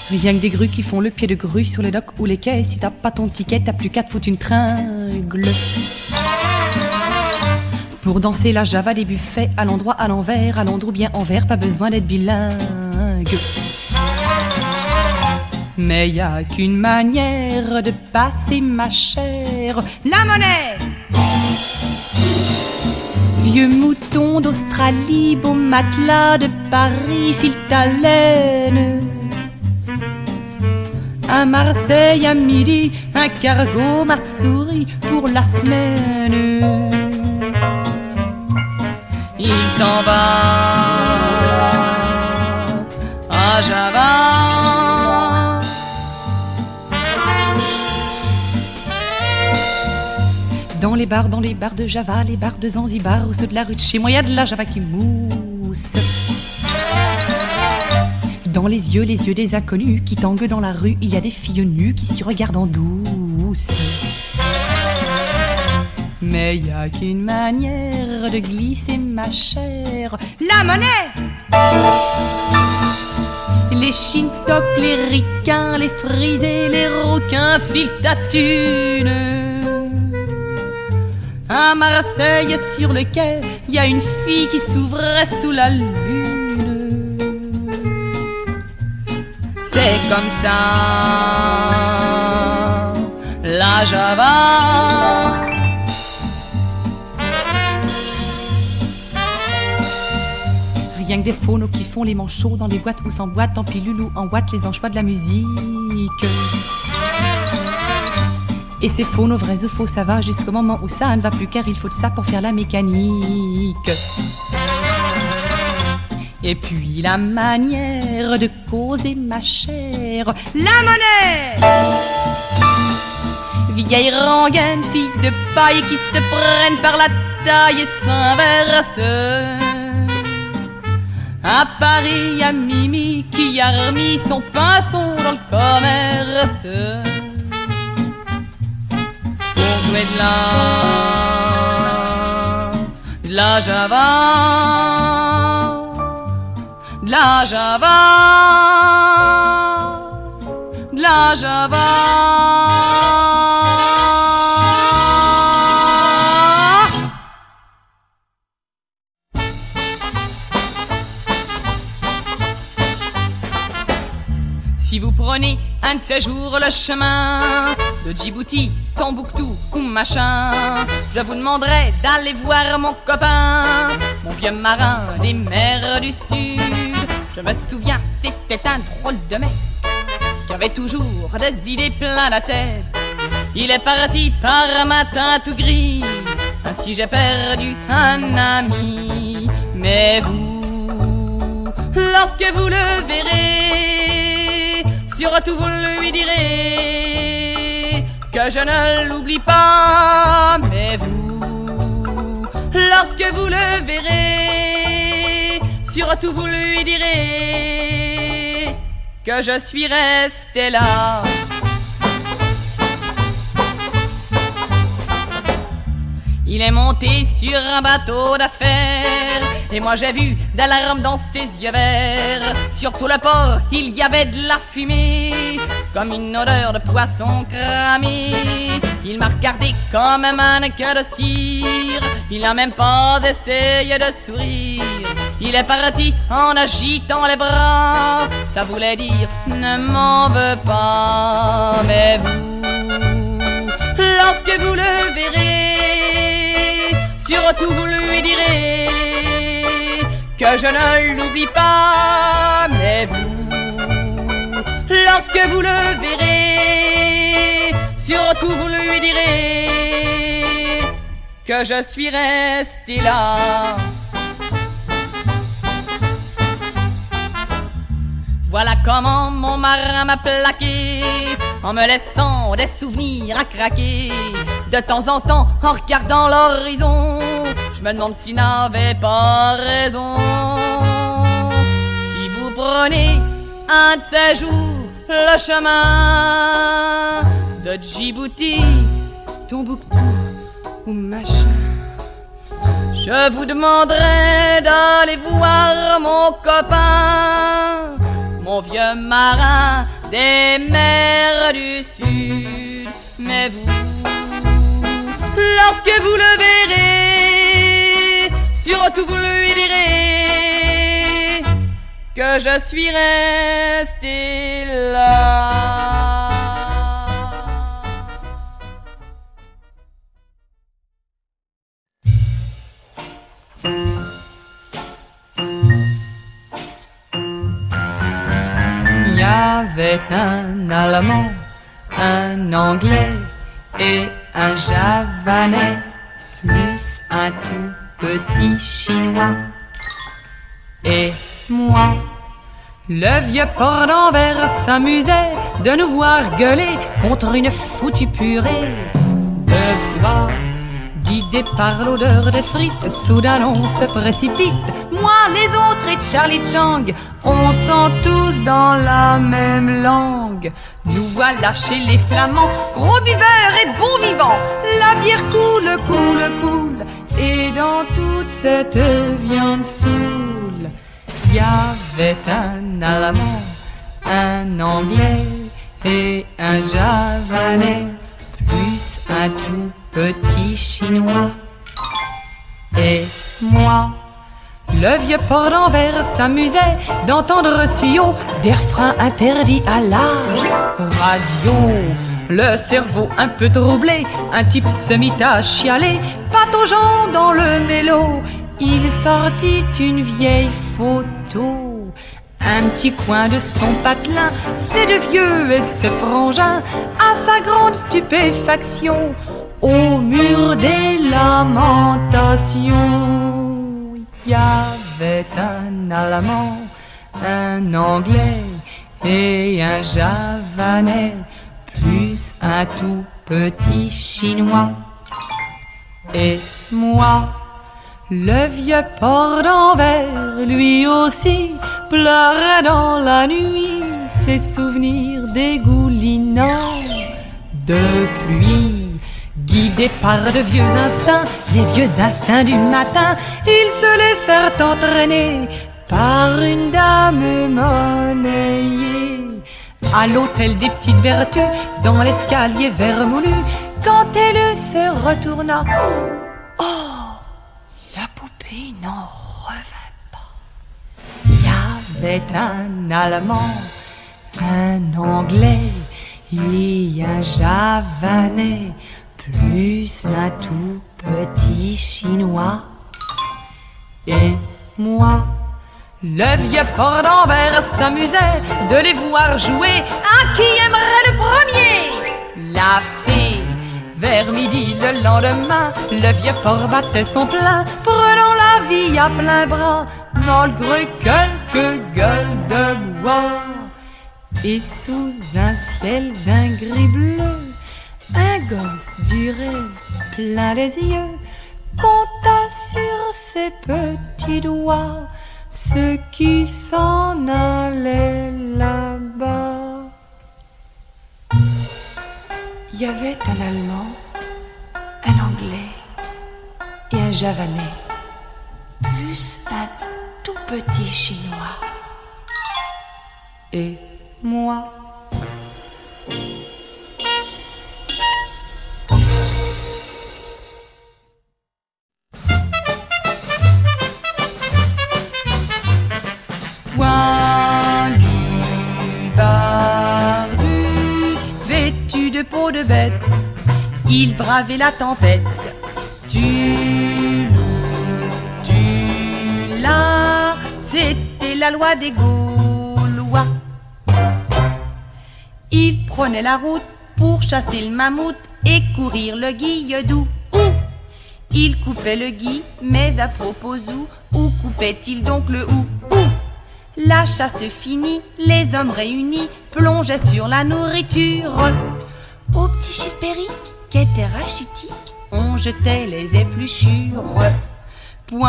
Rien que des grues qui font le pied de grue sur les docks ou les quais. Si t'as pas ton ticket, t'as plus qu'à te foutre une tringle. Pour danser la java des buffets, à l'endroit, à l'envers, à Londres ou bien en vert, pas besoin d'être bilingue. Mais y a qu'une manière de passer ma chère, la monnaie. Vieux mouton d'Australie, beau matelas de Paris, file ta laine. À Marseille à midi, un cargo m'a souri pour la semaine. Il s'en va à Java. Dans les bars de Java, les bars de Zanzibar, ou ceux de la rue de chez moi, y a de la Java qui mousse. Dans les yeux des inconnus qui tanguent dans la rue, il y a des filles nues qui s'y regardent en douce. Mais y a qu'une manière de glisser ma chère, la monnaie. Les chintocs, les ricains, les frisés, les rouquins filent ta thune. À Marseille sur le quai, y a une fille qui s'ouvrait sous la lune. C'est comme ça, la Java. Rien que des phonos qui font les manchots dans les boîtes ou sans boîte, tant pis loulou en boîte les anchois de la musique. Et c'est faux, nos vrais ou faux, ça va jusqu'au moment où ça ne va plus, car il faut de ça pour faire la mécanique. Et puis la manière de causer ma chère, la monnaie. Vieille rengaine, fille de paille qui se prennent par la taille et s'inversent. À Paris, à Mimi qui a remis son pinceau dans le commerce. Pour jouer de la Java, de la Java, de la Java. Si vous prenez un de ces jours le chemin de Djibouti, Tombouctou ou machin, je vous demanderai d'aller voir mon copain, mon vieux marin des mers du Sud. Je me souviens, c'était un drôle de mec qui avait toujours des idées plein la tête. Il est parti par matin tout gris, ainsi j'ai perdu un ami. Mais vous, lorsque vous le verrez, surtout vous lui direz que je ne l'oublie pas. Mais vous, lorsque vous le verrez, surtout vous lui direz que je suis resté là. Il est monté sur un bateau d'affaires et moi j'ai vu des larmes dans ses yeux verts. Sur tout le port il y avait de la fumée, comme une odeur de poisson cramé. Il m'a regardé comme un mannequin de cire, il n'a même pas essayé de sourire. Il est parti en agitant les bras, ça voulait dire ne m'en veux pas. Mais vous, lorsque vous le verrez, surtout vous lui direz que je ne l'oublie pas. Mais vous, lorsque vous le verrez, surtout vous lui direz que je suis resté là. Voilà comment mon marin m'a plaqué, en me laissant des souvenirs à craquer. De temps en temps, en regardant l'horizon, je me demande s'il n'avait pas raison. Si vous prenez un de ces jours le chemin de Djibouti, Tombouctou ou machin, je vous demanderai d'aller voir mon copain, mon vieux marin des mers du Sud. Mais vous, lorsque vous le verrez, surtout vous lui direz que je suis resté là. Il y avait un Allemand, un Anglais et un Javanais, plus un tout petit Chinois. Et moi, le vieux port d'Anvers s'amusait de nous voir gueuler contre une foutue purée de bois. Guidé par l'odeur des frites, soudain on se précipite. Moi, les autres et Charlie Chang, on sent tous dans la même langue. Nous voilà chez les Flamands, gros buveurs et bons vivants. La bière coule, coule, coule, et dans toute cette viande saoule, il y avait un Allemand, un Anglais et un Javanais, plus un tout petit Chinois. Et moi, le vieux port d'Anvers s'amusait d'entendre si haut des refrains interdits à la radio. Le cerveau un peu troublé, un type se mit à chialer, pataugeant dans le mélo. Il sortit une vieille photo, un petit coin de son patelin, c'est de vieux et ses frangins. À sa grande stupéfaction, au mur des lamentations, il y avait un Allemand, un Anglais et un Javanais, plus un tout petit Chinois. Et moi, le vieux port d'Anvers, lui aussi, pleurait dans la nuit ses souvenirs dégoulinants de pluie. Guidés par de vieux instincts, les vieux instincts du matin, ils se laissèrent entraîner par une dame monnayée. À l'hôtel des petites vertus, dans l'escalier vermoulu, quand elle se retourna, oh, la poupée n'en revint pas. Il y avait un Allemand, un Anglais et un Javanais, plus un tout petit Chinois. Et moi, le vieux port d'Anvers s'amusait de les voir jouer à qui aimerait le premier. La fée, vers midi le lendemain, le vieux port battait son plein, prenant la vie à plein bras, malgré quelques gueules de bois. Et sous un ciel d'un gris bleu, un gosse du rêve plein les yeux compta sur ses petits doigts ceux qui s'en allaient là-bas. Il y avait un Allemand, un Anglais et un Javanais, plus un tout petit Chinois. Et moi, vêtu de peau de bête, il bravait la tempête. Tu là, c'était la loi des Gaulois. Il prenait la route pour chasser le mammouth et courir le guilledou. Il coupait le gui, mais à propos où coupait-il donc le où? La chasse finie, les hommes réunis plongeaient sur la nourriture. Au petit chilpéric, qui était rachitique, on jetait les épluchures. Poilu,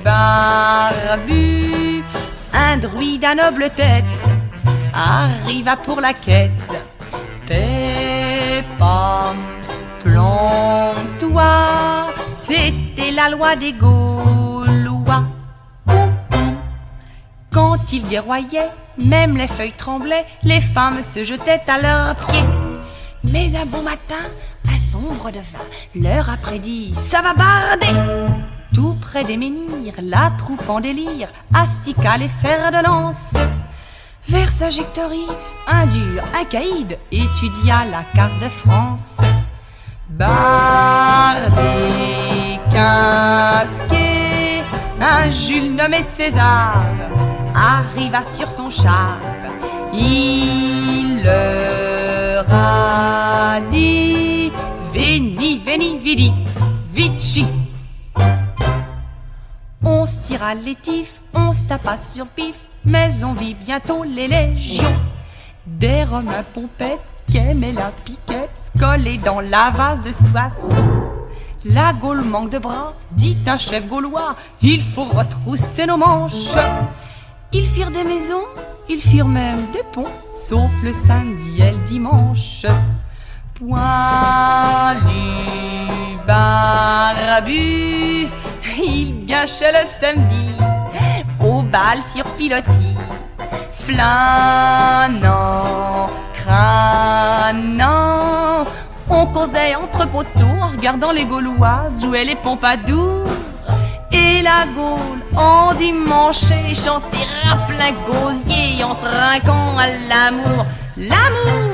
barbu, un druide à noble tête arriva pour la quête. Pépam, plante-toi, c'était la loi des Gaulois. Quand ils guerroyaient, même les feuilles tremblaient, les femmes se jetaient à leurs pieds. Mais un beau matin, un sombre devin leur a prédit: ça va barder. Tout près des menhirs, la troupe en délire astiqua les fers de lance. Vercingétorix, un dur, un caïd, étudia la carte de France. Bardé, casqué, un Jules nommé César arriva sur son char. Il leur a dit: Veni, veni, vidi, vici. On se tira les tifs, on se tapa sur pif, mais on vit bientôt les légions. Des Romains pompettes qu'aimaient la piquette, collés dans la vase de Soissons. La Gaule manque de bras, dit un chef gaulois, il faut retrousser nos manches. Ils firent des maisons, ils firent même des ponts, sauf le samedi et le dimanche. Poilu, barbu, il gâchait le samedi au bal sur pilotis, flânant, crânant. On causait entre poteaux en regardant les Gauloises jouer les Pompadour. Et la Gaule en dimanche chantait à plein gosier en trinquant à l'amour. L'amour